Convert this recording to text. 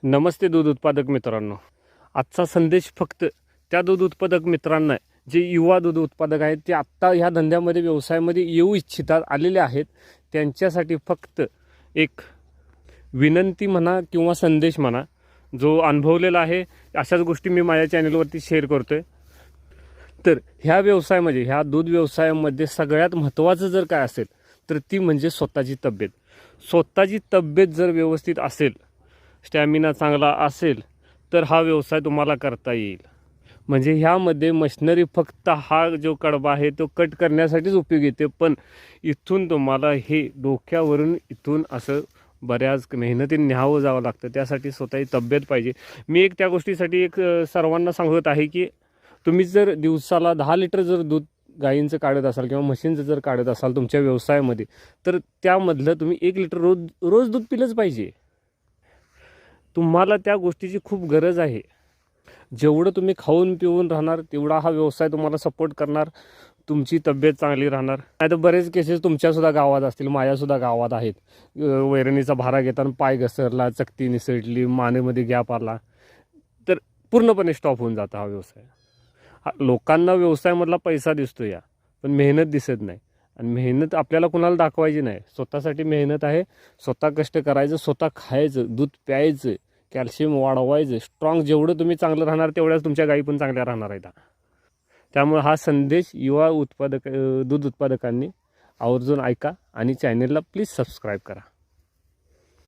नमस्ते दूध उत्पादक मित्रांनो. आजचा संदेश फक्त त्या दूध उत्पादक मित्रांना जे युवा दूध उत्पादक आहेत, ते आत्ता ह्या धंद्यामध्ये व्यवसायामध्ये येऊ इच्छितात आलेले आहेत, त्यांच्यासाठी फक्त एक विनंती म्हणा किंवा संदेश म्हणा, जो अनुभवलेला आहे अशाच गोष्टी मी माझ्या चॅनलवरती शेअर करतो आहे. तर ह्या व्यवसायामध्ये, ह्या दूध व्यवसायामध्ये सगळ्यात महत्त्वाचं जर काय असेल तर ती म्हणजे स्वतःची तब्येत. स्वतःची तब्येत जर व्यवस्थित असेल, स्टॅमिना चांगला असेल, तर हा व्यवसाय तुम्हाला करता येईल. म्हणजे ह्यामध्ये मशिनरी फक्त हा जो कडबा आहे तो कट करण्यासाठीच उपयोग येते, पण इथून तुम्हाला हे डोक्यावरून इथून असं बऱ्याच मेहनतीने न्यावं जावं लागतं. त्यासाठी स्वतःची तब्येत पाहिजे. मी त्या गोष्टीसाठी सर्वांना सांगत आहे की तुम्ही जर दिवसाला 10 लिटर जर दूध गाईंचं काढत असाल किंवा म्हशींचं जर काढत असाल तुमच्या व्यवसायामध्ये, तर त्यामधलं तुम्ही 1 लिटर रोज दूध पिलंच पाहिजे. तुम्हाला त्या गोष्टीची खूप गरज आहे. जेवढं तुम्ही खाऊन पिऊन राहणार तेवढा हा व्यवसाय तुम्हाला सपोर्ट करणार, तुमची तब्येत चांगली राहणार. नाहीतर बरेच केसेस तुमच्यासुद्धा गावात असतील, माझ्यासुद्धा गावात आहेत. वैरणीचा भारा घेताना पाय घसरला, चकती निसटली, मानेमध्ये गॅप आला, तर पूर्णपणे स्टॉप होऊन जातो हा व्यवसाय. लोकांना व्यवसायामधला पैसा दिसतो या, पण मेहनत दिसत नाही. आणि मेहनत आपल्याला कुणाला दाखवायची नाही. स्वतःसाठी मेहनत आहे. स्वतः कष्ट करायचं, स्वतः खायचं, दूध प्यायचं, कॅल्शियम वाढवायचं. स्ट्रॉंग जेवढं तुम्ही चांगलं राहणार तेवढ्याच तुमच्या गायी पण चांगल्या राहणार आहेत. त्यामुळे हा संदेश युवा दूध उत्पादकांनी आवर्जून ऐका आणि चॅनलला प्लीज सबस्क्राईब करा.